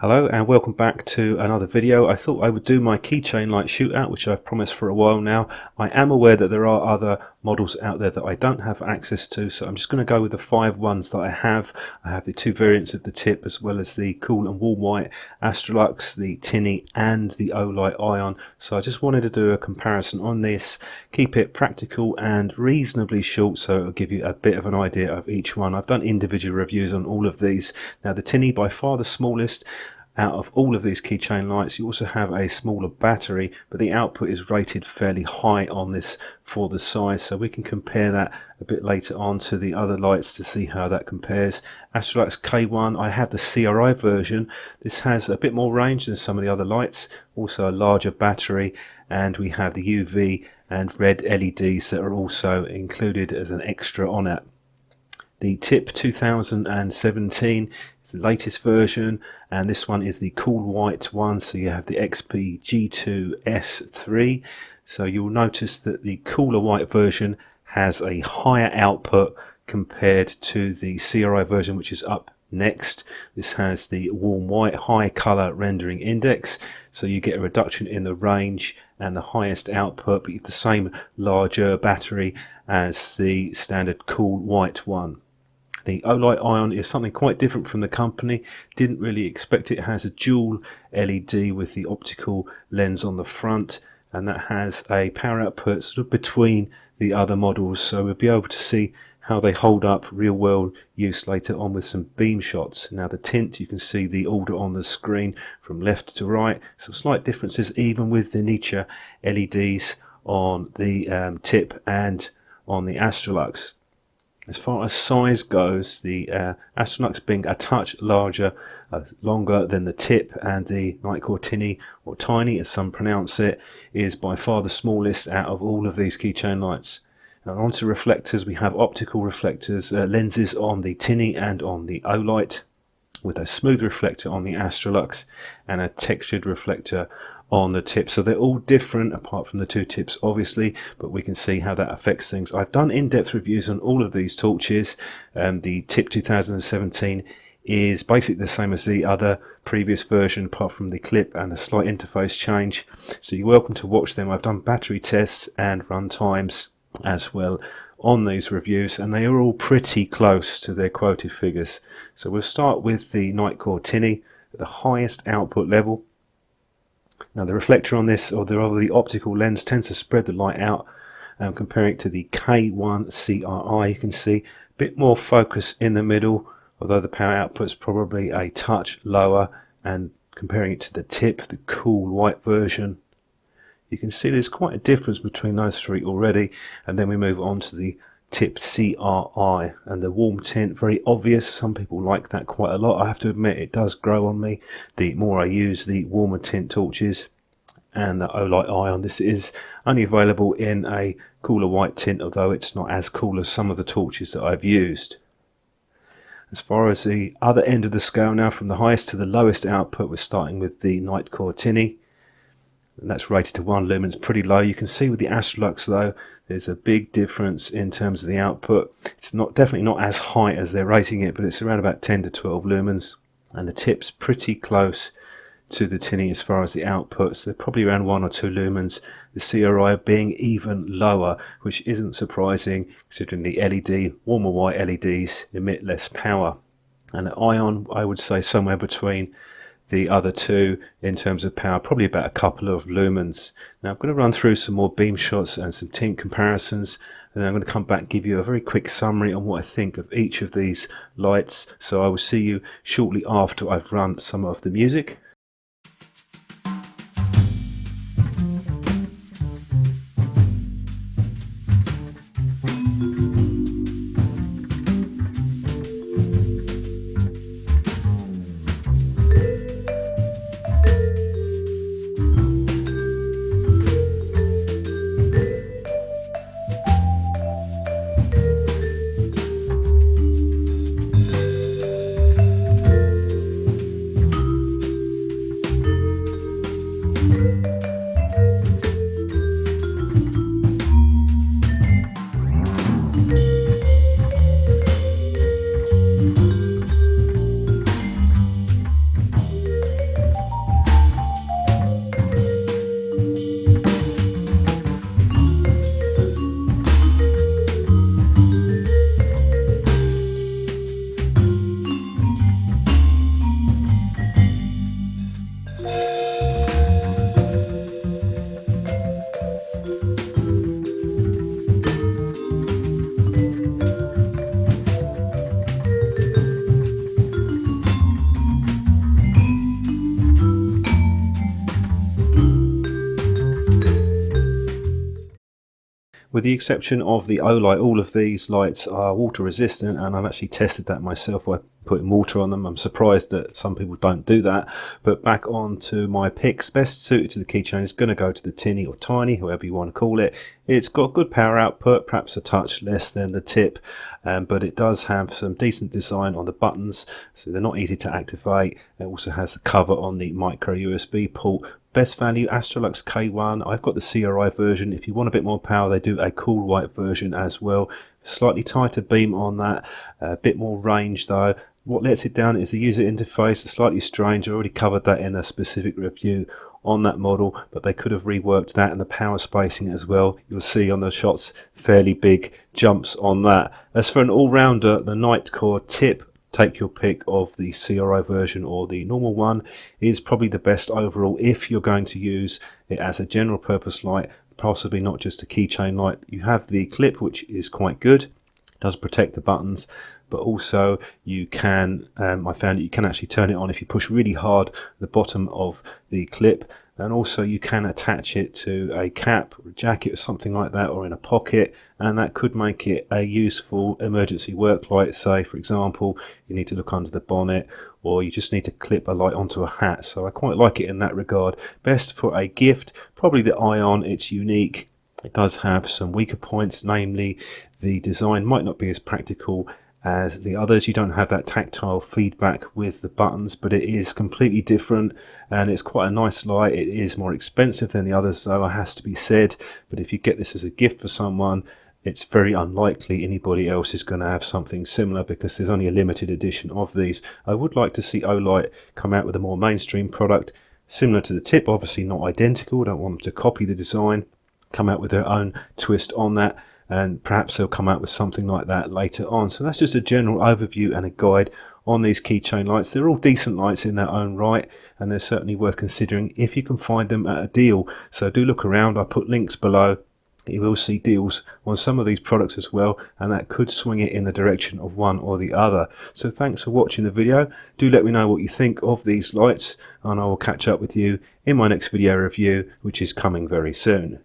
Hello and welcome back to another video. I thought I would do my keychain light shootout, which I've promised for a while now. I am aware that there are other models out there that I don't have access to, so I'm just going to go with the 5 ones that I have. I have the 2 variants of the tip, as well as the cool and warm white Astrolux, the TINI and the Olight ion. So I just wanted to do a comparison on this, keep it practical and reasonably short, so it'll give you a bit of an idea of each one. I've done individual reviews on all of these. Now the TINI, by far the smallest out of all of these keychain lights. You also have a smaller battery, but the output is rated fairly high on this for the size, so we can compare that a bit later on to the other lights to see how that compares. Astrolux K1, I have the CRI version. This has a bit more range than some of the other lights, also a larger battery, and we have the UV and red LEDs that are also included as an extra on it. The TIP 2017 is the latest version, and this one is the cool white one, so you have the XP G2S3. So you'll notice that the cooler white version has a higher output compared to the CRI version, which is up next. This has the warm white high color rendering index, so you get a reduction in the range and the highest output, but you have the same larger battery as the standard cool white one. The Olight ion is something quite different from the company. Didn't really expect it. It has a dual LED with the optical lens on the front, and that has a power output sort of between the other models, so we'll be able to see how they hold up real world use later on with some beam shots. Now the tint, you can see the order on the screen from left to right. Some slight differences even with the Nitecore LEDs on the tip and on the Astrolux. As far as size goes, the Astrolux being a touch larger, longer than the tip, and the Nitecore TINI, or TINI as some pronounce it, is by far the smallest out of all of these keychain lights. Now onto reflectors, we have optical reflectors, lenses on the TINI and on the Olight, with a smooth reflector on the Astrolux and a textured reflector on the tip. So they're all different apart from the 2 tips obviously, but we can see how that affects things. I've done in-depth reviews on all of these torches. The tip 2017 is basically the same as the other previous version apart from the clip and a slight interface change, so you're welcome to watch them. I've done battery tests and run times as well on these reviews, and they are all pretty close to their quoted figures. So we'll start with the Nitecore TINI at the highest output level. Now the reflector on this, or the optical lens, tends to spread the light out. Comparing it to the K1 CRI, you can see a bit more focus in the middle, although the power output is probably a touch lower. And comparing it to the tip, the cool white version, you can see there's quite a difference between those 3 already. And then we move on to the tip CRI, and the warm tint, very obvious. Some people like that quite a lot. I have to admit it does grow on me the more I use the warmer tint torches. And the Olight ion, this is only available in a cooler white tint, although it's not as cool as some of the torches that I've used. As far as the other end of the scale now, from the highest to the lowest output, we're starting with the Nitecore TINI, and that's rated to 1 lumen. It's pretty low. You can see with the Astrolux though, there's a big difference in terms of the output. It's definitely not as high as they're rating it, but it's around about 10 to 12 lumens, and the tip's pretty close to the TINI as far as the outputs. They're probably around 1 or 2 lumens, the CRI being even lower, which isn't surprising considering the LED, warmer white LEDs, emit less power. And the ion, I would say somewhere between the other 2 in terms of power, probably about a couple of lumens. Now I'm going to run through some more beam shots and some tint comparisons, and then I'm going to come back and give you a very quick summary on what I think of each of these lights. So I will see you shortly after I've run some of the music. With the exception of the Olight, all of these lights are water resistant, and I've actually tested that myself by putting water on them. I'm surprised that some people don't do that. But back on to my picks. Best suited to the keychain is going to go to the TINI or TINI, however you want to call it. It's got good power output, perhaps a touch less than the tip, but it does have some decent design on the buttons, so they're not easy to activate. It also has the cover on the micro USB port. Best value, Astrolux K1. I've got the CRI version. If you want a bit more power, they do a cool white version as well. Slightly tighter beam on that, a bit more range though. What lets it down is the user interface. It's slightly strange. I already covered that in a specific review on that model, but they could have reworked that and the power spacing as well. You'll see on the shots fairly big jumps on that. As for an all-rounder, the Nitecore TIP, take your pick of the CRI version or the normal one, is probably the best overall if you're going to use it as a general purpose light, possibly not just a keychain light. You have the clip, which is quite good, it does protect the buttons, but also you can, I found that you can actually turn it on if you push really hard the bottom of the clip, and also you can attach it to a cap or a jacket or something like that, or in a pocket, and that could make it a useful emergency work light. Say for example you need to look under the bonnet, or you just need to clip a light onto a hat. So I quite like it in that regard. Best for a gift, probably the Ion. It's unique. It does have some weaker points, namely the design might not be as practical as the others. You don't have that tactile feedback with the buttons, but it is completely different and it's quite a nice light. It is more expensive than the others though, it has to be said, but if you get this as a gift for someone, it's very unlikely anybody else is going to have something similar because there's only a limited edition of these. I would like to see Olight come out with a more mainstream product similar to the tip, obviously not identical. I don't want them to copy the design, come out with their own twist on that, and perhaps they'll come out with something like that later on. So that's just a general overview and a guide on these keychain lights. They're all decent lights in their own right, and they're certainly worth considering if you can find them at a deal. So do look around. I put links below. You will see deals on some of these products as well, and that could swing it in the direction of one or the other. So thanks for watching the video. Do let me know what you think of these lights, and I will catch up with you in my next video review, which is coming very soon.